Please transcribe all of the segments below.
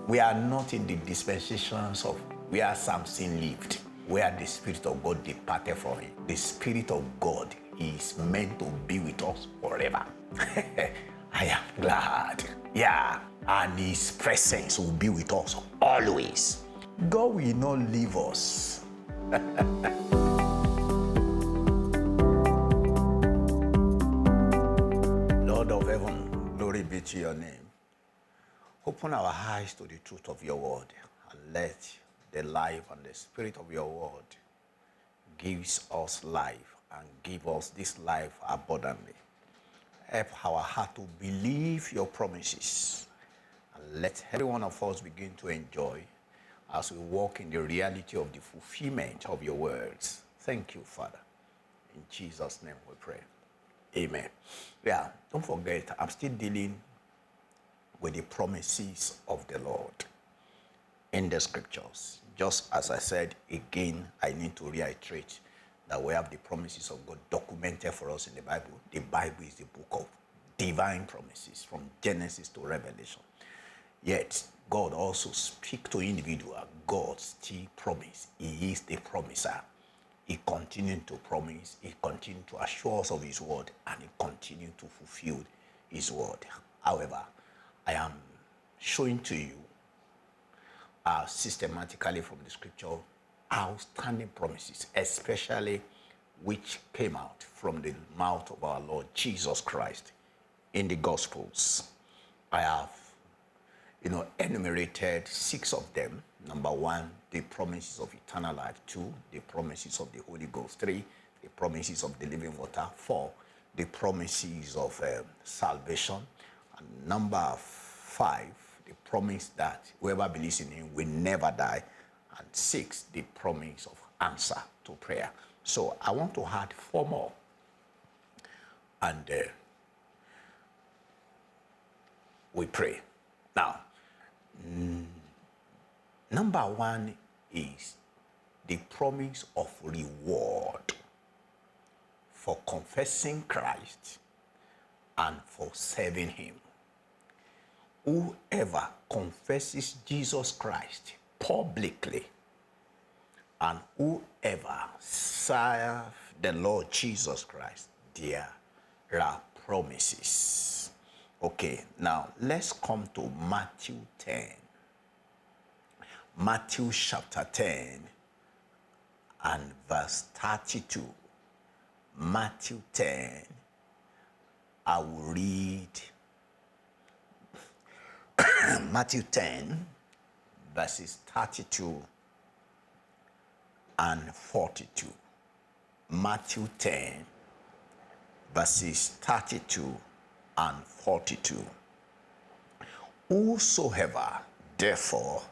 We are not in the dispensations of where Samson lived, where the Spirit of God departed from him. The Spirit of God is meant to be with us forever. I am glad. Yeah. And His presence will be with us always. God will not leave us. Lord of heaven, glory be to your name. Open our eyes to the truth of your word and let the life and the spirit of your word gives us life and give us this life abundantly. Help our heart to believe your promises and let every one of us begin to enjoy as we walk in the reality of the fulfillment of your words. Thank you, Father. In Jesus' name we pray. Amen. Yeah, don't forget, I'm still dealing with the promises of the Lord in the scriptures. Just as I said, again, I need to reiterate that we have the promises of God documented for us in the Bible. The Bible is the book of divine promises from Genesis to Revelation. Yet, God also speaks to individuals. God still promises. He is the promiser. He continues to promise. He continues to assure us of His word, and He continues to fulfill His word. However, I am showing to you systematically from the scripture outstanding promises, especially which came out from the mouth of our Lord Jesus Christ in the Gospels. I have, enumerated 6 of them. Number 1, the promises of eternal life. 2, the promises of the Holy Ghost. 3, the promises of the living water. 4, the promises of salvation. And number 5, the promise that whoever believes in Him will never die. And 6, the promise of answer to prayer. So I want to add 4 more. And we pray. Now, number 1 is the promise of reward for confessing Christ and for serving Him. Whoever confesses Jesus Christ publicly and whoever serves the Lord Jesus Christ, there are promises. Okay, now let's come to Matthew 10. Matthew chapter 10 and verse 32. Matthew 10, I will read Matthew 10, verses 32 and 42. Matthew 10, verses 32 and 42. Whosoever, therefore,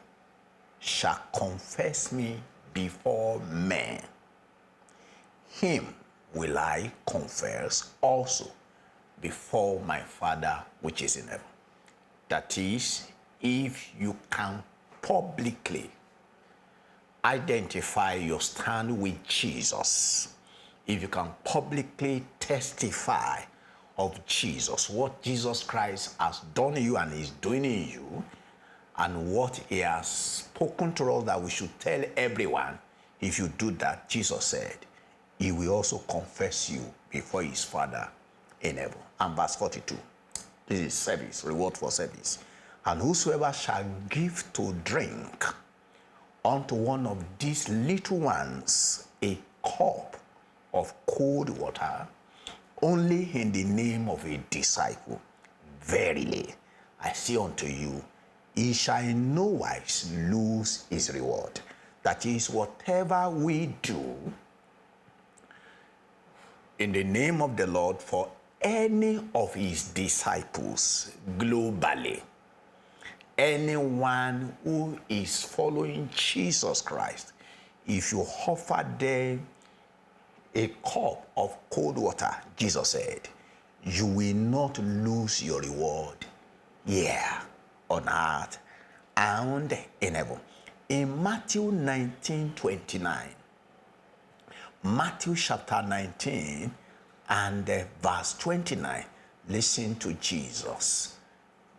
shall confess me before men, him will I confess also before my Father which is in heaven. That is, if you can publicly identify your stand with Jesus, if you can publicly testify of Jesus, what Jesus Christ has done in you and is doing in you, and what He has spoken to us that we should tell everyone, if you do that, Jesus said, He will also confess you before His Father in heaven. And verse 42, this is service, reward for service. And whosoever shall give to drink unto one of these little ones a cup of cold water, only in the name of a disciple, verily I say unto you, he shall in no wise lose his reward. That is, whatever we do in the name of the Lord for any of His disciples globally, anyone who is following Jesus Christ, if you offer them a cup of cold water, Jesus said, you will not lose your reward here on earth and in heaven. In Matthew 19:29, Matthew chapter 19 and verse 29, listen to Jesus,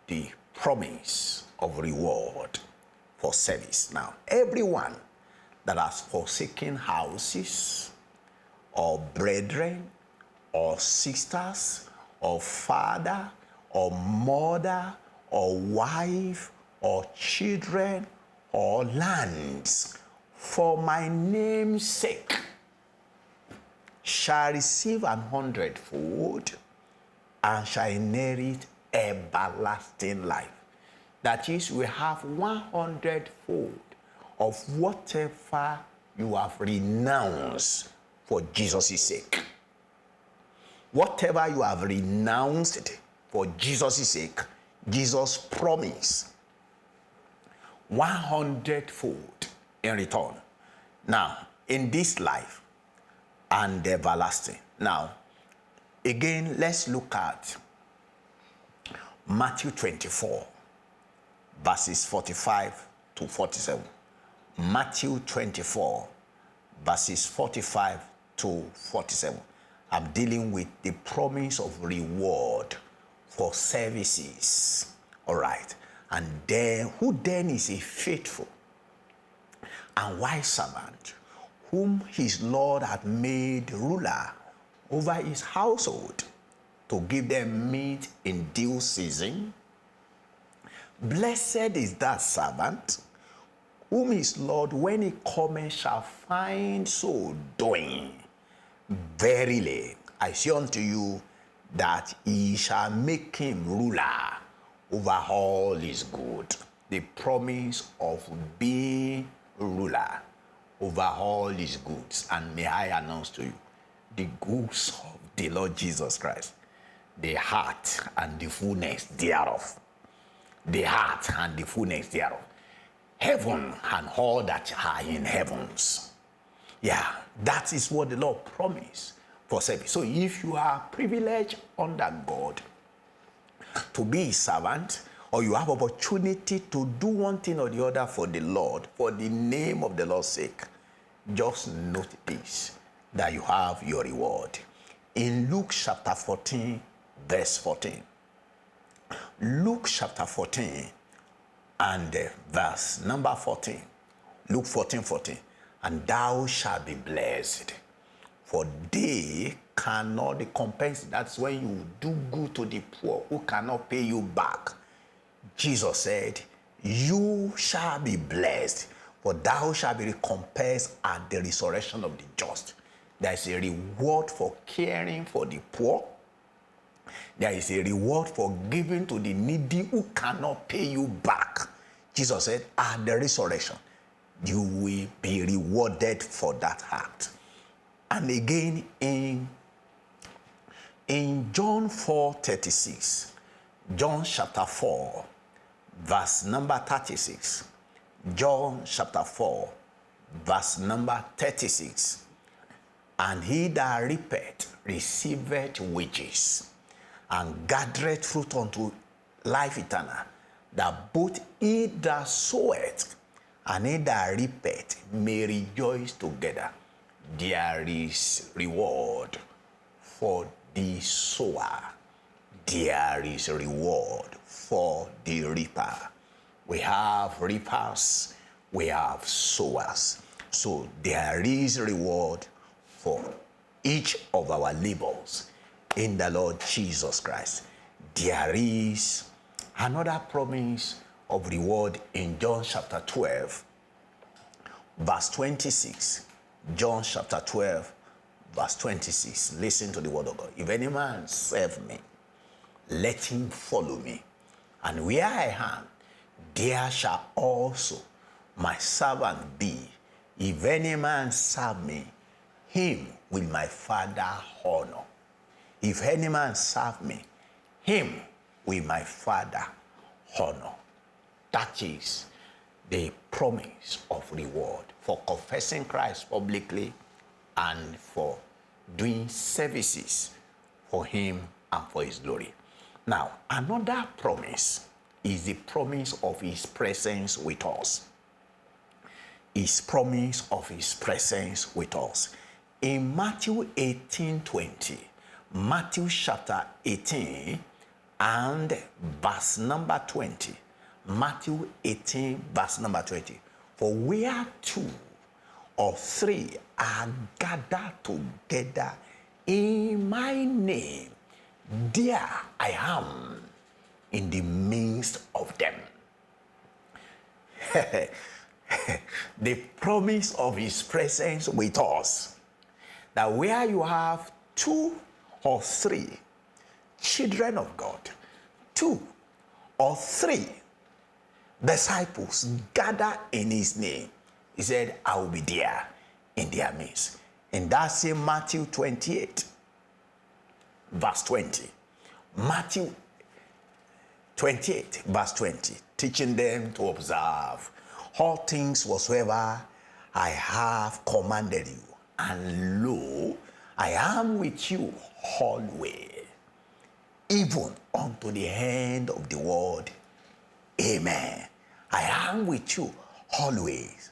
the promise of reward for service. Now, everyone that has forsaken houses, or brethren, or sisters, or father, or mother, or wife, or children, or lands, for my name's sake, shall receive 100-fold and shall inherit everlasting life. That is, we have 100-fold of whatever you have renounced for Jesus' sake. Whatever you have renounced for Jesus' sake, Jesus promised 100-fold in return. Now, in this life and everlasting. Now, again, let's look at Matthew 24, verses 45 to 47. Matthew 24, verses 45 to 47. I'm dealing with the promise of reward for services. All right. And then, who then is a faithful and wise servant, whom his Lord hath made ruler over his household, to give them meat in due season? Blessed is that servant, whom his Lord, when he cometh, shall find so doing. Verily, I say unto you, that he shall make him ruler over all his good. The promise of being ruler over all his goods. And may I announce to you, the goods of the Lord Jesus Christ, the heart and the fullness thereof. The heart and the fullness thereof. Heaven and all that are in heavens. Yeah, that is what the Lord promised for service. So if you are privileged under God to be a servant, or you have opportunity to do one thing or the other for the Lord, for the name of the Lord's sake, just note this, that you have your reward. In Luke chapter 14, verse 14. Luke chapter 14 and verse number 14. Luke 14, 14. And thou shalt be blessed, for they cannot recompense. That's when you do good to the poor who cannot pay you back. Jesus said, you shall be blessed, for thou shalt be recompensed at the resurrection of the just. There is a reward for caring for the poor. There is a reward for giving to the needy who cannot pay you back. Jesus said, at the resurrection, you will be rewarded for that act. And again, in John 4:36, John chapter 4, verse number 36. John chapter 4, verse number 36. And he that reapeth receiveth wages, and gathereth fruit unto life eternal, that both he that soweth and he that reapeth may rejoice together. There is reward for the sower. There is reward for the reaper. We have reapers, we have sowers. So there is reward for each of our labors in the Lord Jesus Christ. There is another promise of reward in John chapter 12, verse 26. John chapter 12, verse 26. Listen to the word of God. If any man serve me, let him follow me. And where I am, there shall also my servant be. If any man serve me, him will my Father honor. If any man serve me, him will my Father honor. That is the promise of reward for confessing Christ publicly and for doing services for him and for his glory. Now, another promise is the promise of his presence with us. His promise of his presence with us. In Matthew 18:20, Matthew chapter 18 and verse number 20, Matthew 18, verse number 20. For where two or three are gathered together in my name, there I am in the midst of them. The promise of his presence with us, that where you have two or three children of God, two or three disciples gather in his name, he said, I will be there in their midst. And that's in Matthew 28, verse 20. Matthew 28, verse 20, teaching them to observe all things whatsoever I have commanded you. And lo, I am with you always, even unto the end of the world. Amen. I am with you always,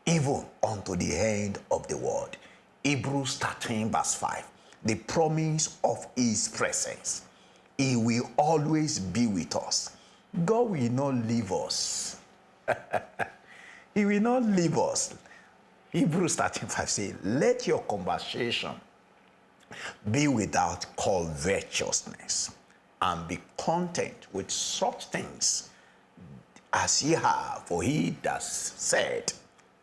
even unto the end of the world. Hebrews 13, verse 5. The promise of his presence. He will always be with us. God will not leave us. He will not leave us. Hebrews 13:5 says, let your conversation be without covetousness, and be content with such things as ye have. For he that said,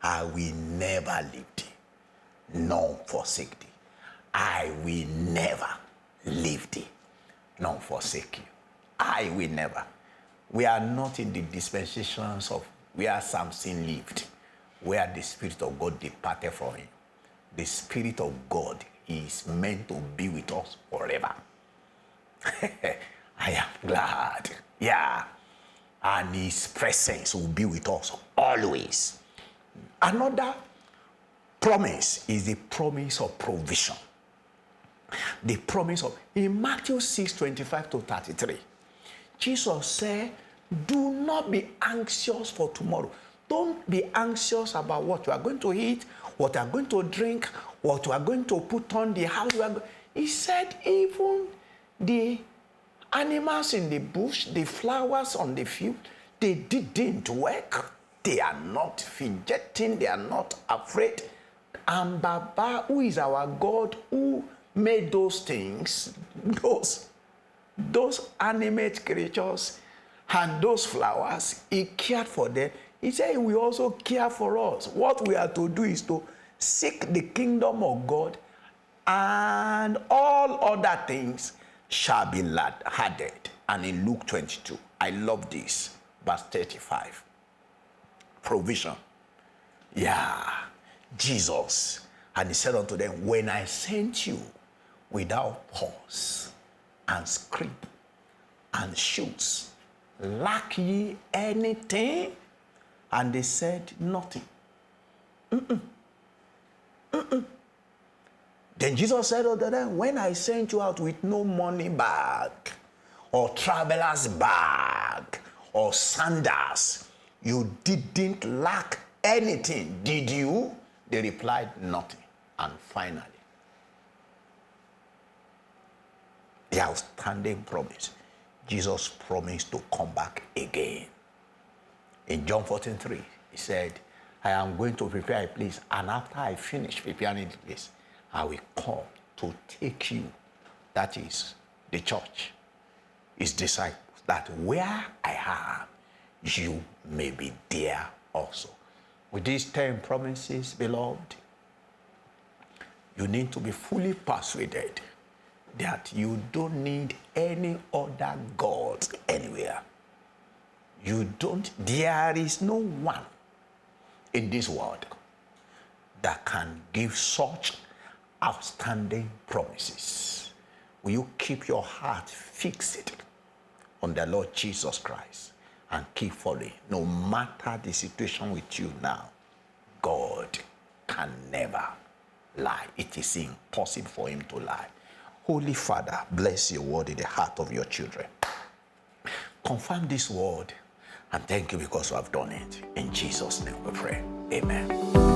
I will never leave thee, nor forsake thee. I will never leave thee, nor forsake you. I will never. We are not in the dispensations of where Samson lived, where the Spirit of God departed from him. The Spirit of God is meant to be with us forever. I am glad. Yeah. And his presence will be with us always. Another promise is the promise of provision. The promise of, in Matthew 6:25-33, Jesus said, do not be anxious for tomorrow. Don't be anxious about what you are going to eat, what you are going to drink, what you are going to put on the house. He said, even the animals in the bush, the flowers on the field, they didn't work. They are not fidgeting. They are not afraid. And Baba, who is our God, who made those things, those animate creatures and those flowers, he cared for them. He said he will also care for us. What we are to do is to seek the kingdom of God, and all other things shall be added. And in Luke 22, I love this, verse 35. Provision. Yeah. Jesus. And he said unto them, when I sent you without pause and scrip and shoes, lack ye anything? And they said, nothing. Then Jesus said unto them, when I sent you out with no money bag, or traveler's bag, or sandals, you didn't lack anything, did you? They replied, nothing. And finally, the outstanding promise. Jesus promised to come back again. In John 14:3, he said, I am going to prepare a place, and after I finish preparing the place, I will come to take you, that is the church, his disciples, that where I am, you may be there also. With these 10 promises, beloved, you need to be fully persuaded that you don't need any other God anywhere. You don't, there is no one in this world that can give such outstanding promises. Will you keep your heart fixed on the Lord Jesus Christ and keep following? No matter the situation with you now, God can never lie. It is impossible for him to lie. Holy Father, bless your word in the heart of your children. Confirm this word, and thank you because you have done it. In Jesus' name we pray. Amen.